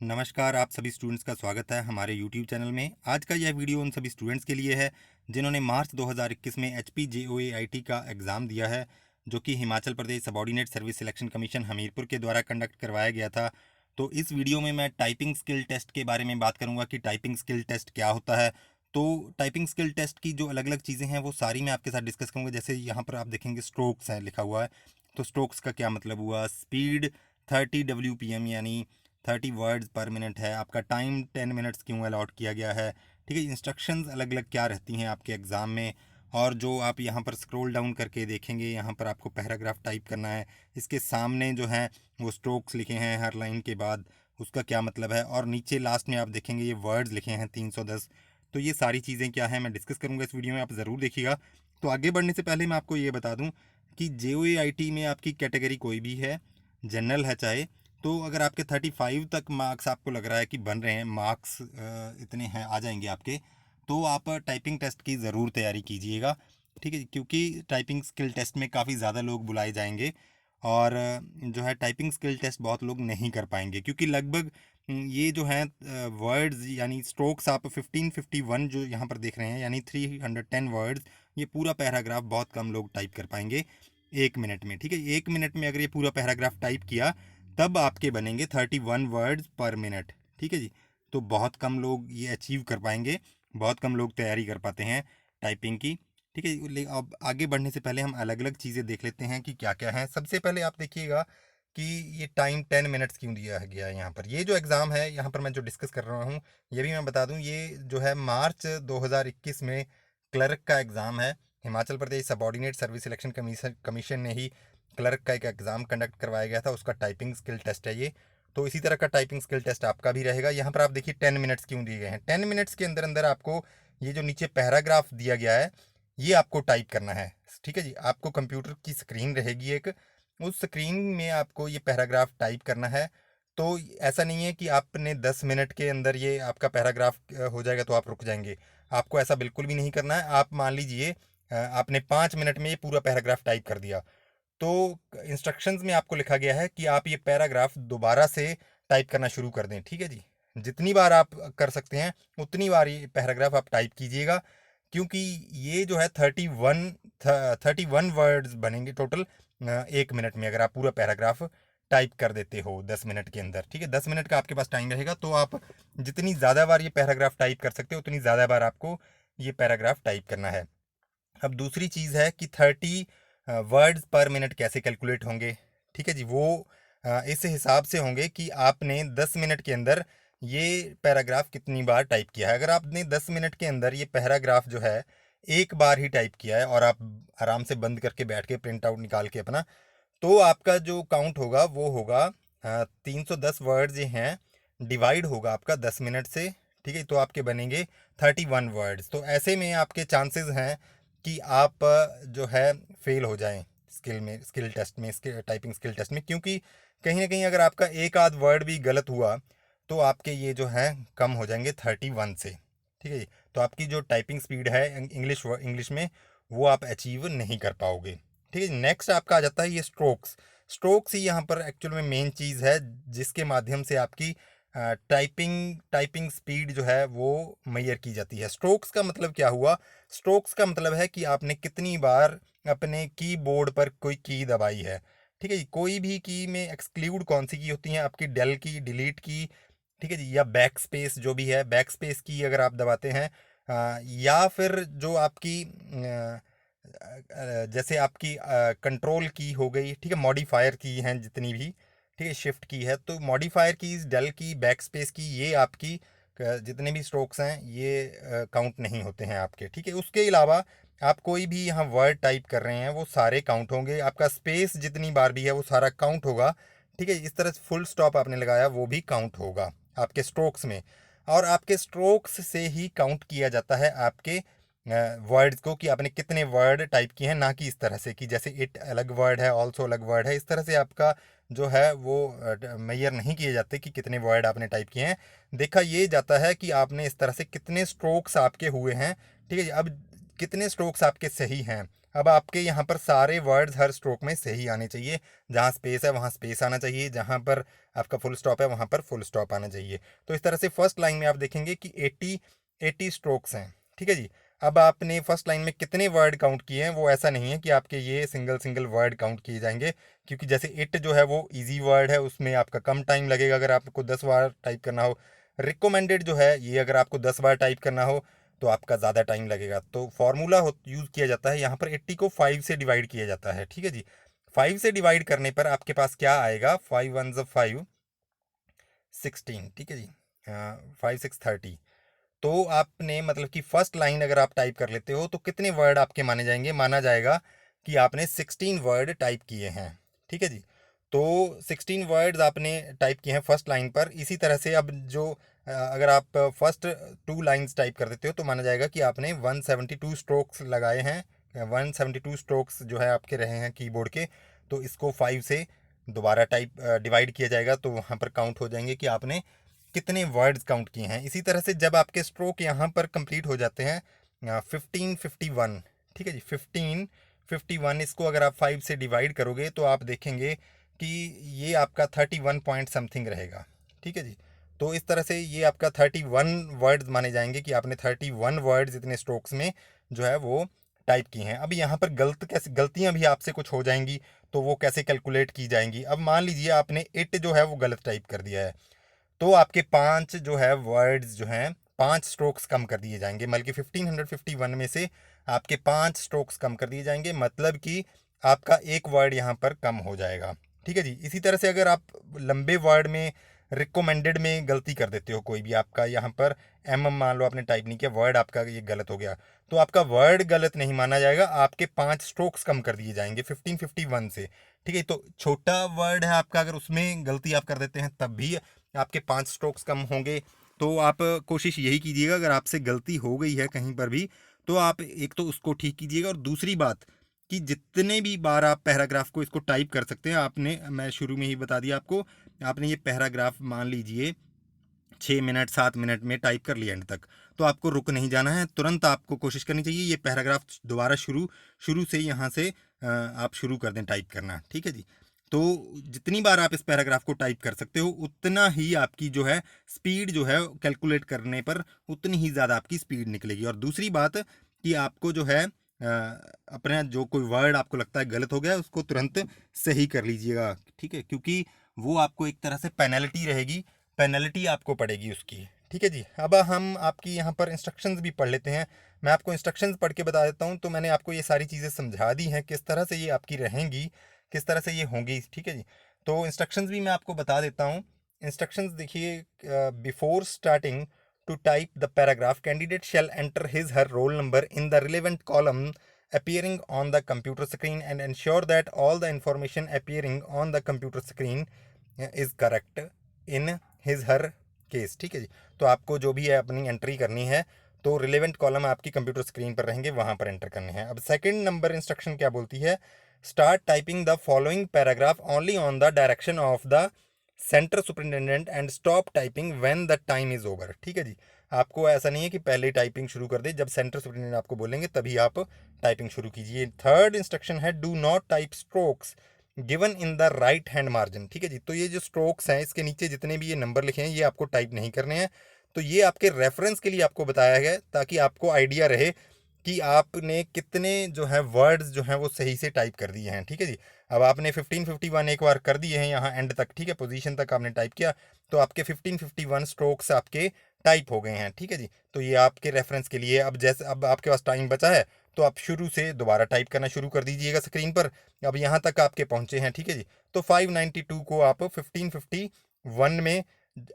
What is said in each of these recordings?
नमस्कार, आप सभी स्टूडेंट्स का स्वागत है हमारे यूट्यूब चैनल में। आज का यह वीडियो उन सभी स्टूडेंट्स के लिए है जिन्होंने मार्च 2021 में HPJOAIT का एग्ज़ाम दिया है, जो कि Himachal Pradesh subordinate service selection commission Hamirpur के द्वारा कंडक्ट करवाया गया था। तो इस वीडियो में मैं टाइपिंग स्किल टेस्ट के बारे में बात करूंगा कि टाइपिंग स्किल टेस्ट क्या होता है। तो टाइपिंग स्किल टेस्ट की जो अलग अलग चीज़ें हैं वो सारी मैं आपके साथ डिस्कस करूँगा। जैसे यहाँ पर आप देखेंगे स्ट्रोक्स है लिखा हुआ है, तो स्ट्रोक्स का क्या मतलब हुआ। स्पीड 30 WPM यानी 30 वर्ड्स पर मिनट है। आपका टाइम 10 मिनट्स क्यों अलॉट किया गया है, ठीक है। इंस्ट्रक्शंस अलग अलग क्या रहती हैं आपके एग्ज़ाम में। और जो आप यहाँ पर स्क्रॉल डाउन करके देखेंगे, यहाँ पर आपको पैराग्राफ टाइप करना है, इसके सामने जो है वो स्ट्रोक्स लिखे हैं हर लाइन के बाद, उसका क्या मतलब है। और नीचे लास्ट में आप देखेंगे ये वर्ड्स लिखे हैं 310। तो ये सारी चीज़ें क्या है मैं डिस्कस करूँगा इस वीडियो में, आप ज़रूर देखिएगा। तो आगे बढ़ने से पहले मैं आपको ये बता दूँ कि JOAIT में आपकी कैटेगरी कोई भी है, जनरल है चाहे, तो अगर आपके 35 तक मार्क्स आपको लग रहा है कि बन रहे हैं, मार्क्स इतने हैं आ जाएंगे आपके, तो आप टाइपिंग टेस्ट की ज़रूर तैयारी कीजिएगा, ठीक है। क्योंकि टाइपिंग स्किल टेस्ट में काफ़ी ज़्यादा लोग बुलाए जाएंगे और जो है टाइपिंग स्किल टेस्ट बहुत लोग नहीं कर पाएंगे, क्योंकि लगभग ये जो है वर्ड्स यानी स्ट्रोक्स आप 1551 जो यहाँ पर देख रहे हैं यानी 310 वर्ड्स, ये पूरा पैराग्राफ बहुत कम लोग टाइप कर पाएंगे 1 मिनट में, ठीक है। 1 मिनट में अगर ये पूरा पैराग्राफ टाइप किया तब आपके बनेंगे 31 वर्ड्स पर मिनट, ठीक है जी। तो बहुत कम लोग ये अचीव कर पाएंगे, बहुत कम लोग तैयारी कर पाते हैं टाइपिंग की, ठीक है। अब आगे बढ़ने से पहले हम अलग अलग चीज़ें देख लेते हैं कि क्या क्या है। सबसे पहले आप देखिएगा कि ये टाइम 10 मिनट्स क्यों दिया गया है यहाँ पर। ये जो एग्ज़ाम है यहाँ पर मैं जो डिस्कस कर रहा हूँ, ये भी मैं बता दूँ, ये जो है मार्च 2021 में क्लर्क का एग्ज़ाम है। Himachal Pradesh subordinate service selection commission ने ही क्लर्क का एक एग्ज़ाम कंडक्ट करवाया गया था, उसका टाइपिंग स्किल टेस्ट है ये। तो इसी तरह का टाइपिंग स्किल टेस्ट आपका भी रहेगा। यहाँ पर आप देखिए 10 मिनट्स क्यों दिए गए हैं। 10 मिनट्स के अंदर अंदर आपको ये जो नीचे पैराग्राफ दिया गया है ये आपको टाइप करना है, ठीक है जी। आपको कंप्यूटर की स्क्रीन रहेगी एक, उस स्क्रीन में आपको ये पैराग्राफ टाइप करना है। तो ऐसा नहीं है कि आपने 10 मिनट के अंदर ये आपका पैराग्राफ हो जाएगा तो आप रुक जाएंगे। आपको ऐसा बिल्कुल भी नहीं करना है। आप मान लीजिए आपने 5 मिनट में ये पूरा पैराग्राफ टाइप कर दिया, तो इंस्ट्रक्शंस में आपको लिखा गया है कि आप ये पैराग्राफ दोबारा से टाइप करना शुरू कर दें, ठीक है जी। जितनी बार आप कर सकते हैं उतनी बार ये पैराग्राफ आप टाइप कीजिएगा, क्योंकि ये जो है 31 वर्ड्स बनेंगे टोटल 1 मिनट में, अगर आप पूरा पैराग्राफ टाइप कर देते हो 10 मिनट के अंदर, ठीक है। 10 मिनट का आपके पास टाइम रहेगा, तो आप जितनी ज़्यादा बार ये पैराग्राफ टाइप कर सकते हो उतनी ज़्यादा बार आपको ये पैराग्राफ टाइप करना है। अब दूसरी चीज़ है कि 30 वर्ड्स पर मिनट कैसे कैलकुलेट होंगे, ठीक है जी। वो इस हिसाब से होंगे कि आपने 10 मिनट के अंदर ये पैराग्राफ कितनी बार टाइप किया है। अगर आपने 10 मिनट के अंदर ये पैराग्राफ जो है एक बार ही टाइप किया है और आप आराम से बंद करके बैठ के प्रिंट आउट निकाल के अपना, तो आपका जो काउंट होगा वो होगा 310 वर्ड्स ये हैं, डिवाइड होगा आपका 10 मिनट से, ठीक है। तो आपके बनेंगे 31 वर्ड्स। तो ऐसे में आपके चांसेस हैं कि आप जो है फेल हो जाएं स्किल टेस्ट में, टाइपिंग स्किल टेस्ट में, क्योंकि कहीं ना कहीं अगर आपका एक आध वर्ड भी गलत हुआ तो आपके ये जो है कम हो जाएंगे 31 से, ठीक है जी। तो आपकी जो टाइपिंग स्पीड है इंग्लिश में वो आप अचीव नहीं कर पाओगे, ठीक है। नेक्स्ट आपका आ जाता है ये स्ट्रोक्स। स्ट्रोक्स ही यहाँ पर एक्चुअल में मेन चीज़ है, जिसके माध्यम से आपकी टाइपिंग स्पीड जो है वो मैयर की जाती है। स्ट्रोक्स का मतलब क्या हुआ। स्ट्रोक्स का मतलब है कि आपने कितनी बार अपने कीबोर्ड पर कोई की दबाई है, ठीक है जी। कोई भी की में एक्सक्लूड कौन सी की होती है आपकी, डेल की, डिलीट की, ठीक है जी, या बैक स्पेस जो भी है, बैक स्पेस की अगर आप दबाते हैं, या फिर जो आपकी जैसे आपकी कंट्रोल की हो गई, ठीक है, मॉडिफायर की हैं जितनी भी, ठीक है, शिफ्ट की है, तो मॉडिफायर कीज, डेल की, बैक स्पेस की, ये आपकी जितने भी स्ट्रोक्स हैं ये काउंट नहीं होते हैं आपके, ठीक है। उसके अलावा आप कोई भी यहाँ वर्ड टाइप कर रहे हैं वो सारे काउंट होंगे। आपका स्पेस जितनी बार भी है वो सारा काउंट होगा, ठीक है। इस तरह से फुल स्टॉप आपने लगाया वो भी काउंट होगा आपके स्ट्रोक्स में। और आपके स्ट्रोक्स से ही काउंट किया जाता है आपके वर्ड्स को कि आपने कितने वर्ड टाइप किए हैं, ना कि इस तरह से कि जैसे इट अलग वर्ड है, ऑल्सो अलग वर्ड है, इस तरह से आपका जो है वो मैयर नहीं किए जाते कि कितने वर्ड आपने टाइप किए हैं। देखा ये जाता है कि आपने इस तरह से कितने स्ट्रोक्स आपके हुए हैं, ठीक है जी। अब कितने स्ट्रोक्स आपके सही हैं अब आपके यहाँ पर सारे वर्ड्स हर स्ट्रोक में सही आने चाहिए। जहाँ स्पेस है वहाँ स्पेस आना चाहिए, जहाँ पर आपका फुल स्टॉप है वहाँ पर फुल स्टॉप आना चाहिए। तो इस तरह से फर्स्ट लाइन में आप देखेंगे कि 80 स्ट्रोक्स हैं, ठीक है जी। अब आपने फर्स्ट लाइन में कितने वर्ड काउंट किए हैं वो ऐसा नहीं है कि आपके ये सिंगल सिंगल वर्ड काउंट किए जाएंगे, क्योंकि जैसे इट जो है वो इजी वर्ड है, उसमें आपका कम टाइम लगेगा अगर आपको 10 बार टाइप करना हो। रिकमेंडेड जो है ये अगर आपको 10 बार टाइप करना हो तो आपका ज़्यादा टाइम लगेगा। तो फार्मूला यूज़ किया जाता है यहाँ पर, 80 को 5 से डिवाइड किया जाता है, ठीक है जी। 5 से डिवाइड करने पर आपके पास क्या आएगा, 5 वन ज़ 5, 16, ठीक है जी। 5 6 30। तो आपने मतलब कि फर्स्ट लाइन अगर आप टाइप कर लेते हो तो कितने वर्ड आपके माने जाएंगे, माना जाएगा कि आपने 16 वर्ड टाइप किए हैं, ठीक है जी। तो 16 वर्ड्स आपने टाइप किए हैं फर्स्ट लाइन पर। इसी तरह से अब जो अगर आप फर्स्ट 2 लाइन्स टाइप कर देते हो तो माना जाएगा कि आपने 172 स्ट्रोक्स लगाए हैं। 172 स्ट्रोक्स जो है आपके रहे हैं कीबोर्ड के, तो इसको 5 से दोबारा टाइप डिवाइड किया जाएगा, तो वहाँ पर काउंट हो जाएंगे कि आपने कितने वर्ड्स काउंट किए हैं। इसी तरह से जब आपके स्ट्रोक यहाँ पर कंप्लीट हो जाते हैं 1551, ठीक है जी, 1551, इसको अगर आप 5 से डिवाइड करोगे तो आप देखेंगे कि ये आपका 31 पॉइंट समथिंग रहेगा, ठीक है जी। तो इस तरह से ये आपका 31 वर्ड्स माने जाएंगे कि आपने 31 वर्ड्स इतने स्ट्रोक्स में जो है वो टाइप किए हैं। अब यहाँ पर गलतियाँ भी आपसे कुछ हो जाएंगी, तो वो कैसे कैलकुलेट की जाएंगी। अब मान लीजिए आपने इट जो है वो गलत टाइप कर दिया है, तो आपके 5 जो है वर्ड्स जो हैं 5 स्ट्रोक्स कम कर दिए जाएंगे, बल्कि 1551 में से आपके 5 स्ट्रोक्स कम कर दिए जाएंगे, मतलब कि आपका एक वर्ड यहाँ पर कम हो जाएगा, ठीक है जी। इसी तरह से अगर आप लंबे वर्ड में रिकमेंडेड में गलती कर देते हो, कोई भी आपका यहाँ पर मान लो आपने टाइप नहीं किया, वर्ड आपका ये गलत हो गया, तो आपका वर्ड गलत नहीं माना जाएगा, आपके 5 स्ट्रोक्स कम कर दिए जाएंगे 1551 से, ठीक है। तो छोटा वर्ड है आपका, अगर उसमें गलती आप कर देते हैं तब भी आपके 5 स्ट्रोक्स कम होंगे। तो आप कोशिश यही कीजिएगा, अगर आपसे गलती हो गई है कहीं पर भी तो आप एक तो उसको ठीक कीजिएगा, और दूसरी बात कि जितने भी बार आप पैराग्राफ को इसको टाइप कर सकते हैं, आपने मैं शुरू में ही बता दिया आपको, आपने ये पैराग्राफ मान लीजिए 6 मिनट 7 मिनट में टाइप कर लिया एंड तक, तो आपको रुक नहीं जाना है, तुरंत आपको कोशिश करनी चाहिए ये पैराग्राफ दोबारा शुरू से यहाँ से आप शुरू कर दें टाइप करना, ठीक है जी। तो जितनी बार आप इस पैराग्राफ को टाइप कर सकते हो उतना ही आपकी जो है स्पीड जो है कैलकुलेट करने पर उतनी ही ज़्यादा आपकी स्पीड निकलेगी। और दूसरी बात कि आपको जो है अपना जो कोई वर्ड आपको लगता है गलत हो गया उसको तुरंत सही कर लीजिएगा, ठीक है, क्योंकि वो आपको एक तरह से पेनल्टी रहेगी, पेनल्टी आपको पड़ेगी उसकी, ठीक है जी। अब हम आपकी यहाँ पर इंस्ट्रक्शंस भी पढ़ लेते हैं। मैं आपको इंस्ट्रक्शंस पढ़ के बता देता हूँ। तो मैंने आपको ये सारी चीज़ें समझा दी हैं किस तरह से ये आपकी रहेंगी, किस तरह से ये होंगी, ठीक है जी। तो इंस्ट्रक्शंस भी मैं आपको बता देता हूँ। इंस्ट्रक्शंस देखिए, before starting to type the paragraph candidate shall enter his her roll number in the relevant column appearing on the computer screen and ensure that all the information appearing on the computer screen is correct in his her case, ठीक है जी। तो आपको जो भी है अपनी entry करनी है तो रिलेवेंट कॉलम आपकी कंप्यूटर स्क्रीन पर रहेंगे, वहाँ पर एंटर करने हैं। अब सेकंड नंबर इंस्ट्रक्शन क्या बोलती है, start typing the following paragraph only on the direction of the centre superintendent and stop typing when the time is over, ठीक है जी। आपको ऐसा नहीं है कि पहले टाइपिंग शुरू कर दे, जब सेंटर सुपरिटेंडेंट आपको बोलेंगे तभी आप टाइपिंग शुरू कीजिए। थर्ड इंस्ट्रक्शन है do not type strokes given in the right hand margin, ठीक है जी। तो ये जो स्ट्रोक्स हैं इसके नीचे जितने भी ये नंबर लिखे हैं ये आपको टाइप नहीं करने हैं। तो ये आपके रेफरेंस के लिए आपको बताया गया है, ताकि आपको आइडिया रहे कि आपने कितने जो है वर्ड्स जो हैं वो सही से टाइप कर दिए हैं, ठीक है जी। अब आपने 1551 एक बार कर दिए हैं यहाँ एंड तक, ठीक है, पोजीशन तक आपने टाइप किया, तो आपके 1551 स्ट्रोक्स आपके टाइप हो गए हैं, ठीक है जी। तो ये आपके रेफरेंस के लिए। अब जैसे अब आपके पास टाइम बचा है तो आप शुरू से दोबारा टाइप करना शुरू कर दीजिएगा स्क्रीन पर। अब यहाँ तक आपके पहुँचे हैं, ठीक है जी। तो 592 को आप 1551 में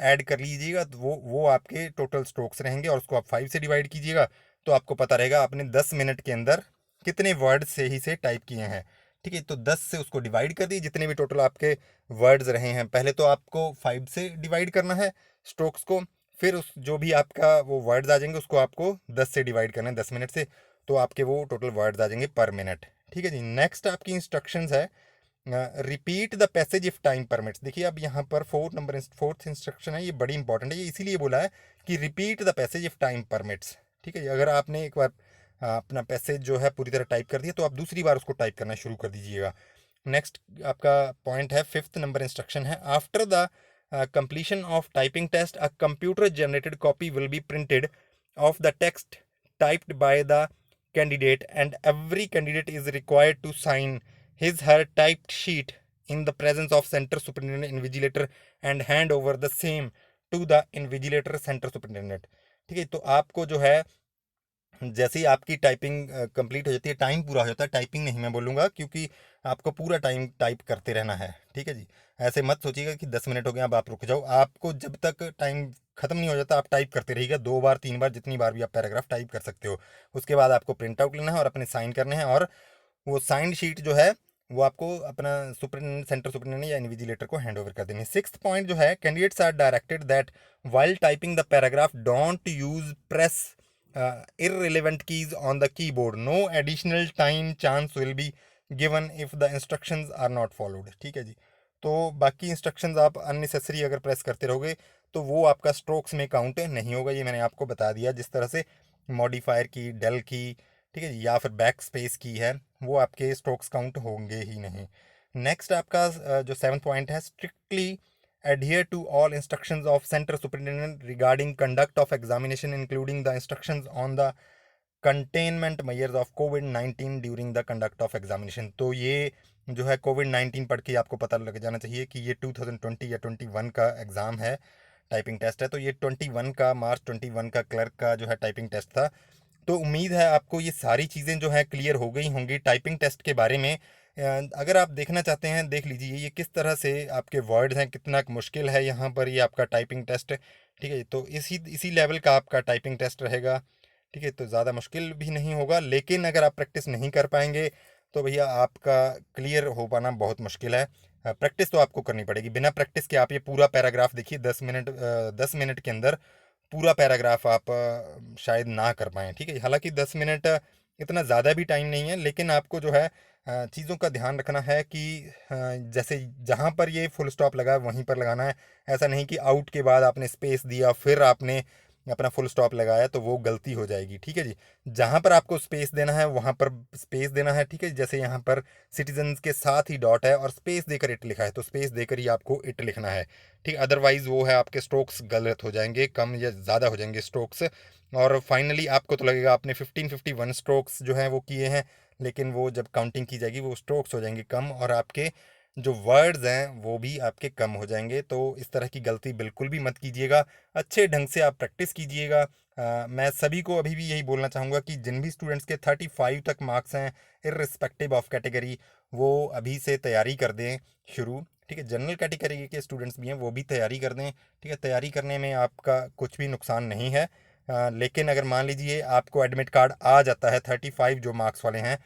ऐड कर लीजिएगा, तो वो आपके टोटल स्ट्रोक्स रहेंगे, और उसको आप 5 से डिवाइड कीजिएगा तो आपको पता रहेगा आपने 10 मिनट के अंदर कितने वर्ड सही से टाइप किए हैं, ठीक है। तो 10 से उसको डिवाइड कर दिए, जितने भी टोटल आपके वर्ड्स रहे हैं। पहले तो आपको 5 से डिवाइड करना है स्ट्रोक्स को, फिर उस जो भी आपका वो वर्ड्स आ जाएंगे उसको आपको 10 से डिवाइड करना है 10 मिनट से, तो आपके वो टोटल वर्ड्स आ जाएंगे पर मिनट, ठीक है जी। नेक्स्ट आपकी इंस्ट्रक्शंस है repeat the passage if time permits. देखिए अब यहाँ पर फोर्थ इंस्ट्रक्शन है, ये बड़ी इंपॉर्टेंट है, ये इसीलिए बोला है कि repeat the passage if time permits, ठीक है जी। अगर आपने एक बार अपना पैसेज जो है पूरी तरह टाइप कर दिया, तो आप दूसरी बार उसको टाइप करना शुरू कर दीजिएगा। नेक्स्ट आपका पॉइंट है, 5th नंबर इंस्ट्रक्शन है, after the completion of typing test, a computer generated copy will be printed of the text typed by the candidate, and every candidate is required to sign his/her typed sheet in the presence of center superintendent invigilator and hand over the same to the invigilator center superintendent। ठीक है, तो आपको जो है जैसे ही आपकी typing complete हो जाती है, टाइम पूरा हो जाता है, टाइपिंग नहीं मैं बोलूँगा, क्योंकि आपको पूरा टाइम टाइप करते रहना है। ठीक है जी, ऐसे मत सोचिएगा कि 10 मिनट हो गए अब आप रुक जाओ। आपको जब तक टाइम खत्म नहीं हो जाता आप टाइप करते रहिएगा, 2 बार 3 बार जितनी बार भी आप पैराग्राफ टाइप कर सकते हो। उसके बाद आपको प्रिंट आउट लेना है और अपने साइन करने हैं, और वो साइंड शीट जो है वो आपको अपना सुपरिटेंडेंट सेंटर सुपरिटेंडेंट या इन्विजिलेटर को हैंड ओवर कर देनी है। 6th पॉइंट जो है, candidates are directed that while typing the paragraph don't use press irrelevant keys on the keyboard. No additional time chance will be given if the instructions are not followed। ठीक है जी, तो बाकी instructions आप unnecessary अगर press करते रहोगे तो वो आपका स्ट्रोक्स में काउंट नहीं होगा। ये मैंने आपको बता दिया, जिस तरह से मॉडिफायर की, डेल की, ठीक है, या फिर बैक स्पेस की है, वो आपके स्ट्रोक्स काउंट होंगे ही नहीं। नेक्स्ट आपका जो 7th पॉइंट है, strictly adhere to all instructions of center superintendent regarding conduct of examination, including the instructions on the containment measures of COVID-19 during the conduct of examination। तो ये जो है COVID-19 पढ़ के आपको पता लग जाना चाहिए कि ये 2020 या 21 का एग्ज़ाम है, टाइपिंग टेस्ट है। तो ये 21 का, मार्च 21 का क्लर्क का जो है टाइपिंग टेस्ट था। तो उम्मीद है आपको ये सारी चीज़ें जो है क्लियर हो गई होंगी टाइपिंग टेस्ट के बारे में। अगर आप देखना चाहते हैं, देख लीजिए ये किस तरह से आपके वर्ड्स हैं, कितना मुश्किल है यहाँ पर ये आपका टाइपिंग टेस्ट। ठीक है, तो इसी लेवल का आपका टाइपिंग टेस्ट रहेगा। ठीक है, तो ज़्यादा मुश्किल भी नहीं होगा, लेकिन अगर आप प्रैक्टिस नहीं कर पाएंगे तो भैया आपका क्लियर हो पाना बहुत मुश्किल है। प्रैक्टिस तो आपको करनी पड़ेगी, बिना प्रैक्टिस के आप ये पूरा पैराग्राफ देखिए, 10 मिनट के अंदर पूरा पैराग्राफ आप शायद ना कर पाएँ। ठीक है, हालांकि 10 मिनट इतना ज़्यादा भी टाइम नहीं है, लेकिन आपको जो है चीज़ों का ध्यान रखना है कि जैसे जहाँ पर ये फुल स्टॉप लगा है वहीं पर लगाना है। ऐसा नहीं कि आउट के बाद आपने स्पेस दिया फिर आपने अपना फुल स्टॉप लगाया, तो वो गलती हो जाएगी। ठीक है जी, जहाँ पर आपको स्पेस देना है वहाँ पर स्पेस देना है। ठीक है, जैसे यहाँ पर सिटीजन्स के साथ ही डॉट है और स्पेस देकर इट लिखा है, तो स्पेस देकर ही आपको इट लिखना है। ठीक, अदरवाइज़ वो है आपके स्ट्रोक्स गलत हो जाएंगे, कम या ज़्यादा हो जाएंगे स्ट्रोक्स। और फाइनली आपको तो लगेगा आपने 1551 स्ट्रोक्स जो हैं वो किए हैं, लेकिन वो जब काउंटिंग की जाएगी वो स्ट्रोक्स हो जाएंगे कम, और आपके जो वर्ड्स हैं वो भी आपके कम हो जाएंगे। तो इस तरह की गलती बिल्कुल भी मत कीजिएगा, अच्छे ढंग से आप प्रैक्टिस कीजिएगा। मैं सभी को अभी भी यही बोलना चाहूँगा कि जिन भी स्टूडेंट्स के 35 तक मार्क्स हैं इर्रिस्पेक्टिव ऑफ कैटेगरी, वो अभी से तैयारी कर दें शुरू। ठीक है, जनरल कैटेगरी के स्टूडेंट्स भी हैं वो भी तैयारी कर दें। ठीक है, तैयारी करने में आपका कुछ भी नुकसान नहीं है। लेकिन अगर मान लीजिए आपको एडमिट कार्ड आ जाता है 35 जो मार्क्स वाले हैं,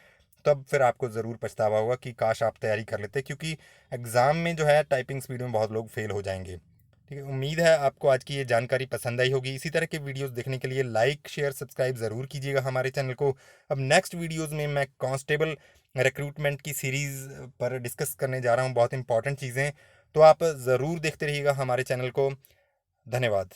तब फिर आपको ज़रूर पछतावा होगा कि काश आप तैयारी कर लेते, क्योंकि एग्ज़ाम में जो है टाइपिंग स्पीड में बहुत लोग फेल हो जाएंगे। ठीक है, उम्मीद है आपको आज की ये जानकारी पसंद आई होगी। इसी तरह के वीडियोस देखने के लिए लाइक शेयर सब्सक्राइब ज़रूर कीजिएगा हमारे चैनल को। अब नेक्स्ट वीडियोस में मैं कांस्टेबल रिक्रूटमेंट की सीरीज़ पर डिस्कस करने जा रहा हूँ, बहुत इंपॉर्टेंट चीज़ें, तो आप ज़रूर देखते रहिएगा हमारे चैनल को। धन्यवाद।